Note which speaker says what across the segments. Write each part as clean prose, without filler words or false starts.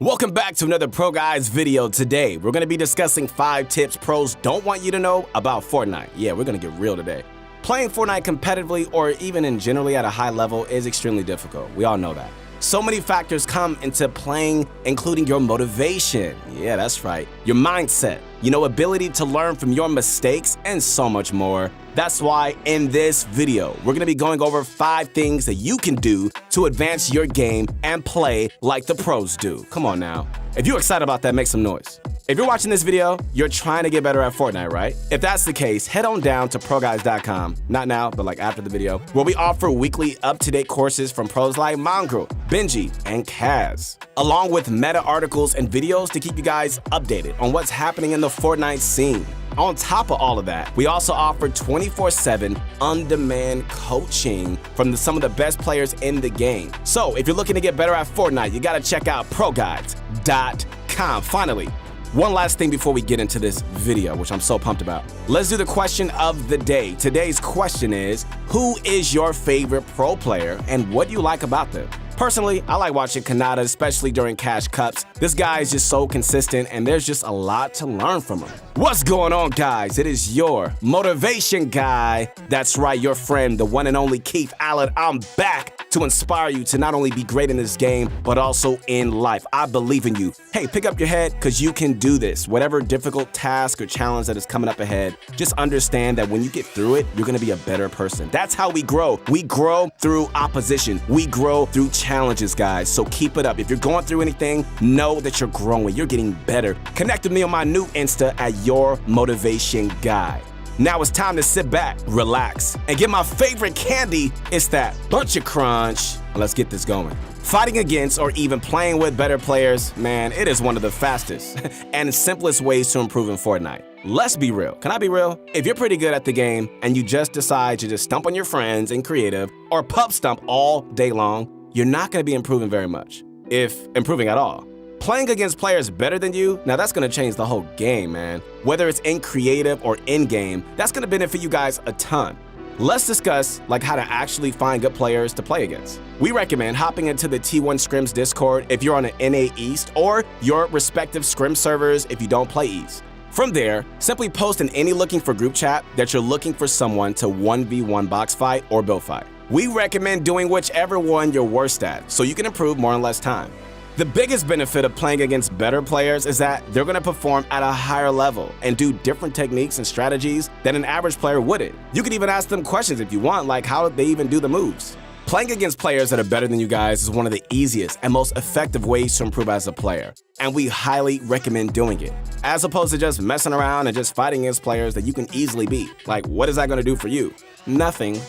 Speaker 1: Welcome back to another Pro Guys video. Today, we're going to be discussing 5 tips pros don't want you to know about Fortnite. Yeah, we're going to get real today. Playing Fortnite competitively or even in generally at a high level is extremely difficult. We all know that. So many factors come into playing, including your motivation. Yeah, that's right. Your mindset, ability to learn from your mistakes, and so much more. That's why in this video, we're gonna be going over 5 things that you can do to advance your game and play like the pros do. Come on now. If you're excited about that, make some noise. If you're watching this video, you're trying to get better at Fortnite, right? If that's the case, head on down to ProGuys.com, not now, but like after the video, where we offer weekly up-to-date courses from pros like Mongrel, Benji, and Kaz, along with meta articles and videos to keep you guys updated on what's happening in the Fortnite scene. On top of all of that, we also offer 24/7 on-demand coaching from some of the best players in the game. So if you're looking to get better at Fortnite, you gotta check out ProGuys.com. Finally, one last thing before we get into this video, which I'm so pumped about. Let's do the question of the day. Today's question is, who is your favorite pro player and what do you like about them? Personally, I like watching Kanata, especially during Cash Cups. This guy is just so consistent and there's just a lot to learn from him. What's going on, guys? It is your motivation guy. That's right, your friend, the one and only Keith Allen. I'm back to inspire you to not only be great in this game, but also in life. I believe in you. Hey, pick up your head because you can do this. Whatever difficult task or challenge that is coming up ahead, just understand that when you get through it, you're gonna be a better person. That's how we grow. We grow through opposition. We grow through challenges, guys. So keep it up. If you're going through anything, know that you're growing. You're getting better. Connect with me on my new Insta at Your Motivation Guy. Now it's time to sit back, relax, and get my favorite candy. It's that bunch of crunch. Let's get this going. Fighting against or even playing with better players, man, it is one of the fastest and simplest ways to improve in Fortnite. Let's be real. Can I be real? If you're pretty good at the game and you just decide to just stump on your friends in creative or pub stump all day long, you're not going to be improving very much, if improving at all. Playing against players better than you, now that's gonna change the whole game, man. Whether it's in creative or in-game, that's gonna benefit you guys a ton. Let's discuss how to actually find good players to play against. We recommend hopping into the T1 Scrims Discord if you're on an NA East or your respective Scrim servers if you don't play East. From there, simply post in any looking for group chat that you're looking for someone to 1v1 box fight or build fight. We recommend doing whichever one you're worst at so you can improve more in less time. The biggest benefit of playing against better players is that they're going to perform at a higher level and do different techniques and strategies that an average player wouldn't. You can even ask them questions if you want, like how they even do the moves. Playing against players that are better than you guys is one of the easiest and most effective ways to improve as a player, and we highly recommend doing it, as opposed to just messing around and just fighting against players that you can easily beat. Like, what is that going to do for you? Nothing.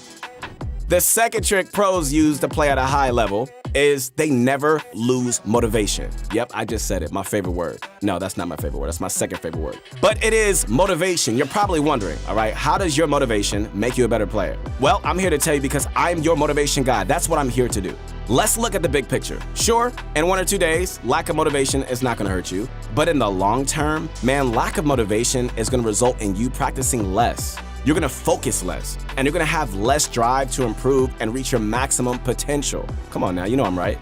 Speaker 1: The second trick pros use to play at a high level is they never lose motivation. Yep, I just said it, my favorite word. No, that's not my favorite word, that's my second favorite word. But it is motivation. You're probably wondering, all right, how does your motivation make you a better player? Well, I'm here to tell you because I'm your motivation guy. That's what I'm here to do. Let's look at the big picture. Sure, in 1 or 2 days, lack of motivation is not gonna hurt you. But in the long term, man, lack of motivation is gonna result in you practicing less. You're gonna focus less, and you're gonna have less drive to improve and reach your maximum potential. Come on now, you know I'm right.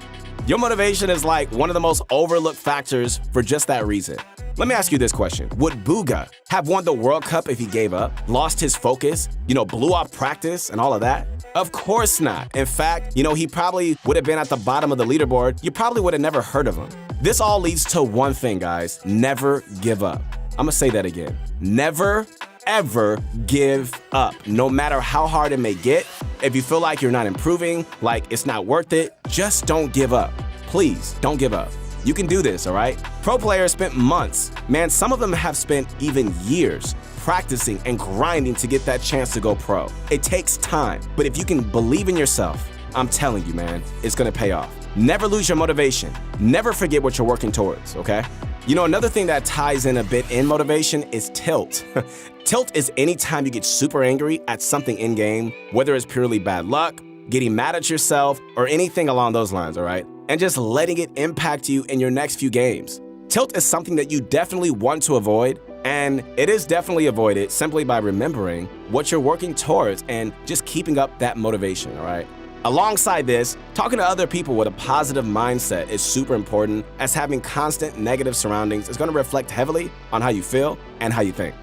Speaker 1: Your motivation is like one of the most overlooked factors for just that reason. Let me ask you this question. Would Booga have won the World Cup if he gave up, lost his focus, blew off practice and all of that? Of course not. In fact, he probably would have been at the bottom of the leaderboard. You probably would have never heard of him. This all leads to one thing, guys. Never give up. I'm gonna say that again. Never ever give up. No matter how hard it may get, if you feel like you're not improving, like it's not worth it, just don't give up. Please, don't give up. You can do this, all right? Pro players spent months, man, some of them have spent even years practicing and grinding to get that chance to go pro. It takes time, but if you can believe in yourself, I'm telling you, man, it's gonna pay off. Never lose your motivation. Never forget what you're working towards, okay? Another thing that ties in a bit in motivation is tilt. Tilt is anytime you get super angry at something in-game, whether it's purely bad luck, getting mad at yourself, or anything along those lines, all right? And just letting it impact you in your next few games. Tilt is something that you definitely want to avoid, and it is definitely avoided simply by remembering what you're working towards and just keeping up that motivation, all right? Alongside this, talking to other people with a positive mindset is super important, as having constant negative surroundings is going to reflect heavily on how you feel and how you think.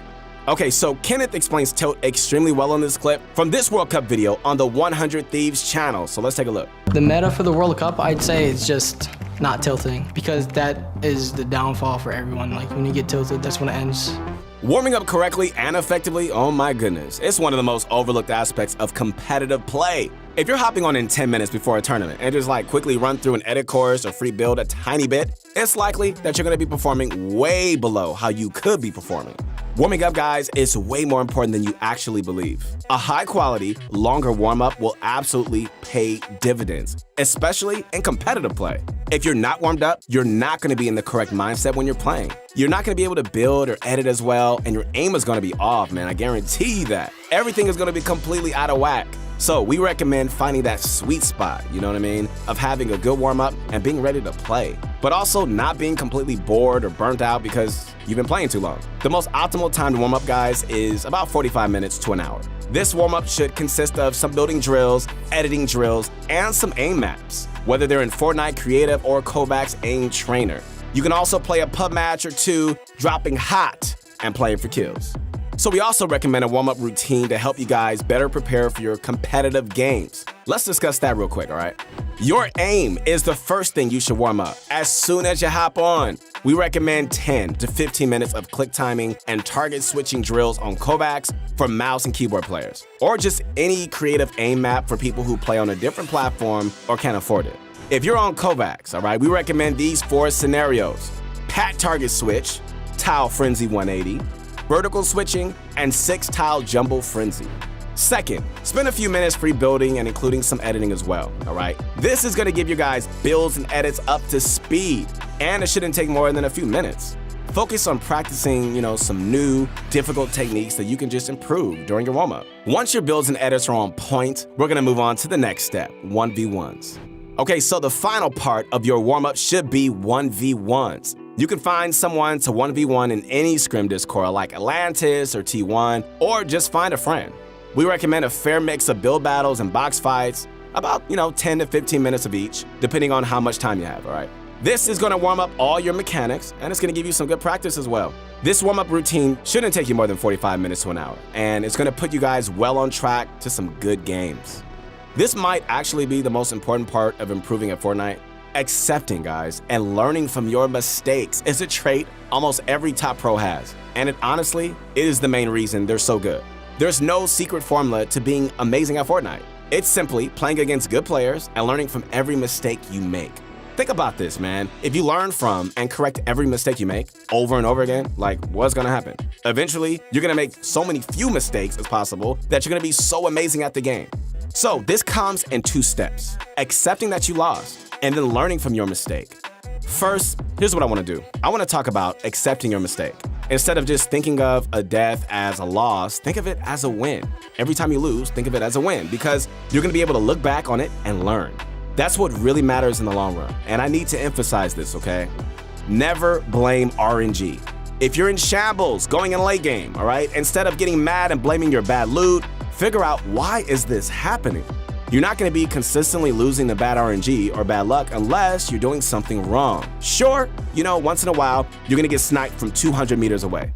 Speaker 1: Okay, so Kenneth explains tilt extremely well in this clip from this World Cup video on the 100 Thieves channel, so let's take a look.
Speaker 2: The meta for the World Cup, I'd say it's just not tilting, because that is the downfall for everyone. Like, when you get tilted, that's when it ends.
Speaker 1: Warming up correctly and effectively, oh my goodness, it's one of the most overlooked aspects of competitive play. If you're hopping on in 10 minutes before a tournament and just like quickly run through an edit course or free build a tiny bit, it's likely that you're going to be performing way below how you could be performing. Warming up, guys, is way more important than you actually believe. A high-quality, longer warm-up will absolutely pay dividends, especially in competitive play. If you're not warmed up, you're not going to be in the correct mindset when you're playing. You're not going to be able to build or edit as well, and your aim is going to be off, man. I guarantee you that. Everything is going to be completely out of whack. So we recommend finding that sweet spot, you know what I mean, of having a good warm-up and being ready to play, but also not being completely bored or burnt out because you've been playing too long. The most optimal time to warm up, guys, is about 45 minutes to an hour. This warm-up should consist of some building drills, editing drills, and some aim maps, whether they're in Fortnite Creative or Kovac's Aim Trainer. You can also play a pub match or two, dropping hot and playing for kills. So we also recommend a warm-up routine to help you guys better prepare for your competitive games. Let's discuss that real quick, all right? Your aim is the first thing you should warm up as soon as you hop on. We recommend 10 to 15 minutes of click timing and target switching drills on Kovac's for mouse and keyboard players, or just any creative aim map for people who play on a different platform or can't afford it. If you're on Kovac's, all right, we recommend these 4 scenarios: pat target switch, tile frenzy 180, vertical switching, and 6-tile jumbo frenzy. Second, spend a few minutes free building and including some editing as well, all right? This is gonna give you guys builds and edits up to speed, and it shouldn't take more than a few minutes. Focus on practicing, some new, difficult techniques that you can just improve during your warm-up. Once your builds and edits are on point, we're gonna move on to the next step, 1v1s. Okay, so the final part of your warm-up should be 1v1s. You can find someone to 1v1 in any scrim Discord like Atlantis or T1, or just find a friend. We recommend a fair mix of build battles and box fights, about 10 to 15 minutes of each, depending on how much time you have, all right? This is gonna warm up all your mechanics, and it's gonna give you some good practice as well. This warm-up routine shouldn't take you more than 45 minutes to an hour, and it's gonna put you guys well on track to some good games. This might actually be the most important part of improving at Fortnite. Accepting, guys, and learning from your mistakes is a trait almost every top pro has, and honestly, it is the main reason they're so good. There's no secret formula to being amazing at Fortnite. It's simply playing against good players and learning from every mistake you make. Think about this, man. If you learn from and correct every mistake you make over and over again, like, what's gonna happen? Eventually, you're gonna make so many few mistakes as possible that you're gonna be so amazing at the game. So this comes in 2 steps: accepting that you lost, and then learning from your mistake. First, here's what I want to do. I want to talk about accepting your mistake. Instead of just thinking of a death as a loss, think of it as a win. Every time you lose, think of it as a win, because you're going to be able to look back on it and learn. That's what really matters in the long run, and I need to emphasize this, okay? Never blame RNG. If you're in shambles going in late game, all right, instead of getting mad and blaming your bad loot, figure out, why is this happening? You're not going to be consistently losing the bad RNG or bad luck unless you're doing something wrong. Sure, once in a while, you're going to get sniped from 200 meters away.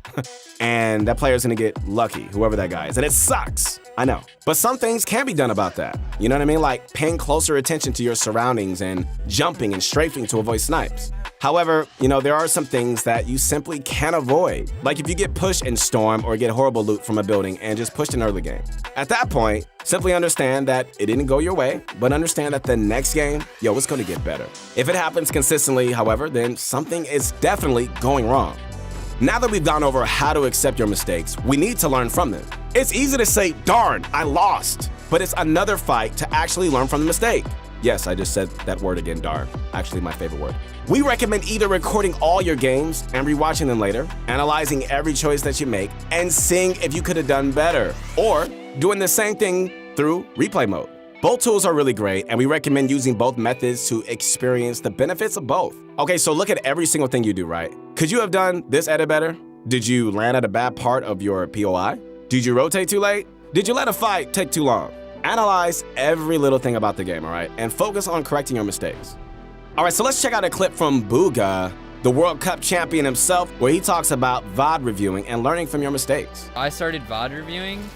Speaker 1: And that player's going to get lucky, whoever that guy is. And it sucks, I know. But some things can be done about that. You know what I mean? Like paying closer attention to your surroundings and jumping and strafing to avoid snipes. However, there are some things that you simply can't avoid. Like if you get pushed in Storm or get horrible loot from a building and just pushed in early game. At that point, simply understand that it didn't go your way, but understand that the next game, it's gonna get better. If it happens consistently, however, then something is definitely going wrong. Now that we've gone over how to accept your mistakes, we need to learn from them. It's easy to say, darn, I lost, but it's another fight to actually learn from the mistake. Yes, I just said that word again, darn. Actually, my favorite word. We recommend either recording all your games and rewatching them later, analyzing every choice that you make, and seeing if you could have done better, or doing the same thing through replay mode. Both tools are really great, and we recommend using both methods to experience the benefits of both. Okay, so look at every single thing you do, right? Could you have done this edit better? Did you land at a bad part of your POI? Did you rotate too late? Did you let a fight take too long? Analyze every little thing about the game, all right? And focus on correcting your mistakes. All right, so let's check out a clip from Booga, the World Cup champion himself, where he talks about VOD reviewing and learning from your mistakes.
Speaker 3: I started VOD reviewing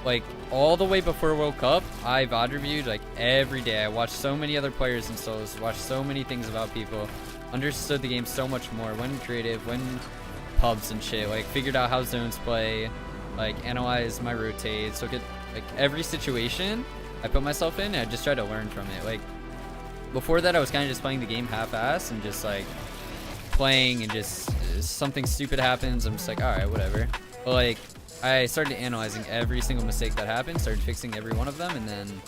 Speaker 3: like all the way before World Cup. I VOD reviewed like every day. I watched so many other players and solos, watched so many things about people, understood the game so much more, went creative, went pubs and shit, like figured out how zones play, like analyzed my rotates, look at like every situation I put myself in, and I just try to learn from it. Like before that, I was kind of just playing the game half-ass and just like playing, and just something stupid happens, I'm just like, all right, whatever. But like I started analyzing every single mistake that happened, started fixing every one of them, and then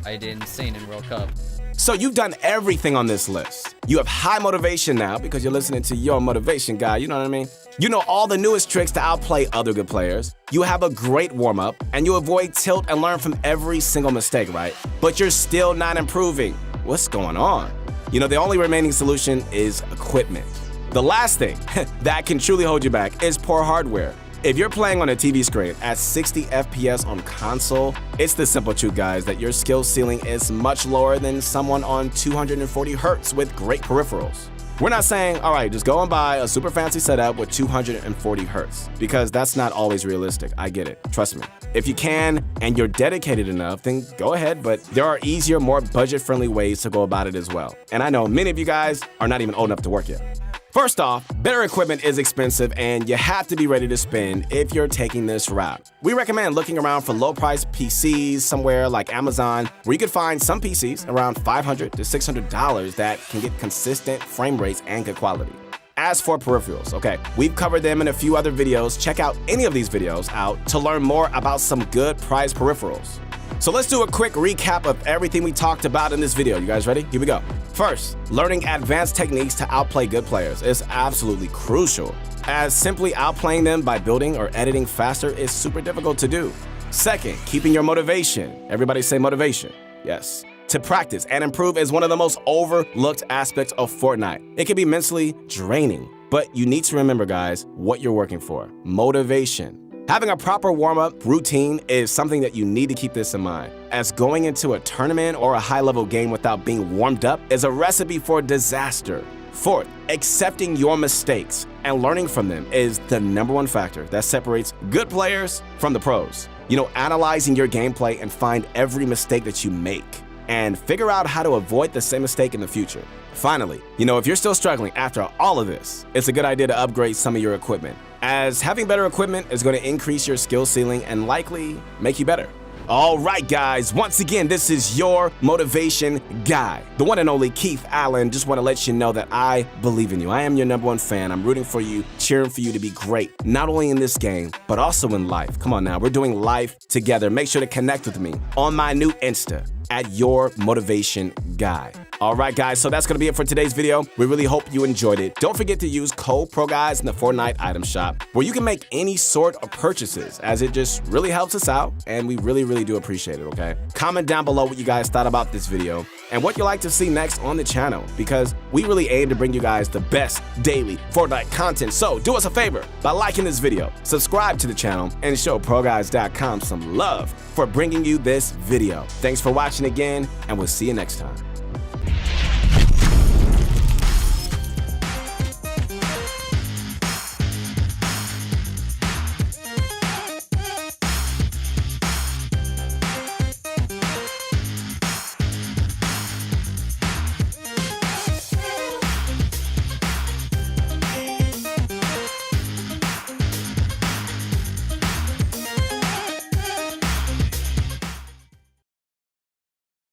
Speaker 3: I did insane in World Cup.
Speaker 1: So you've done everything on this list. You have high motivation now because you're listening to your motivation guy, you know what I mean? You know all the newest tricks to outplay other good players. You have a great warm-up, and you avoid tilt and learn from every single mistake, right? But you're still not improving. What's going on? You know, the only remaining solution is equipment. The last thing that can truly hold you back is poor hardware. If you're playing on a TV screen at 60 FPS on console, it's the simple truth, guys, that your skill ceiling is much lower than someone on 240 Hz with great peripherals. We're not saying, all right, just go and buy a super fancy setup with 240 Hz, because that's not always realistic. I get it. Trust me. If you can and you're dedicated enough, then go ahead, but there are easier, more budget-friendly ways to go about it as well. And I know many of you guys are not even old enough to work yet. First off, better equipment is expensive, and you have to be ready to spend if you're taking this route. We recommend looking around for low-priced PCs somewhere like Amazon, where you could find some PCs around $500 to $600 that can get consistent frame rates and good quality. As for peripherals, okay, we've covered them in a few other videos. Check out any of these videos out to learn more about some good priced peripherals. So let's do a quick recap of everything we talked about in this video. You guys ready? Here we go. First, learning advanced techniques to outplay good players is absolutely crucial, as simply outplaying them by building or editing faster is super difficult to do. Second, keeping your motivation. Everybody say motivation. Yes. To practice and improve is one of the most overlooked aspects of Fortnite. It can be mentally draining, but you need to remember, guys, what you're working for. Motivation. Having a proper warm-up routine is something that you need to keep this in mind, as going into a tournament or a high-level game without being warmed up is a recipe for disaster. Fourth, accepting your mistakes and learning from them is the #1 factor that separates good players from the pros. You know, analyzing your gameplay and find every mistake that you make, and figure out how to avoid the same mistake in the future. Finally, you know, if you're still struggling after all of this, it's a good idea to upgrade some of your equipment, as having better equipment is going to increase your skill ceiling and likely make you better. All right, guys, once again, this is your motivation guy, the one and only Keith Allen. Just want to let you know that I believe in you. I am your #1 fan. I'm rooting for you, cheering for you to be great, not only in this game, but also in life. Come on now, we're doing life together. Make sure to connect with me on my new Insta at Your Motivation Guy. All right, guys, so that's going to be it for today's video. We really hope you enjoyed it. Don't forget to use code PROGUYS in the Fortnite item shop, where you can make any sort of purchases, as it just really helps us out, and we really do appreciate it, okay? Comment down below what you guys thought about this video and what you'd like to see next on the channel, because we really aim to bring you guys the best daily Fortnite content. So do us a favor by liking this video, subscribe to the channel, and show ProGuys.com some love for bringing you this video. Thanks for watching again, and we'll see you next time.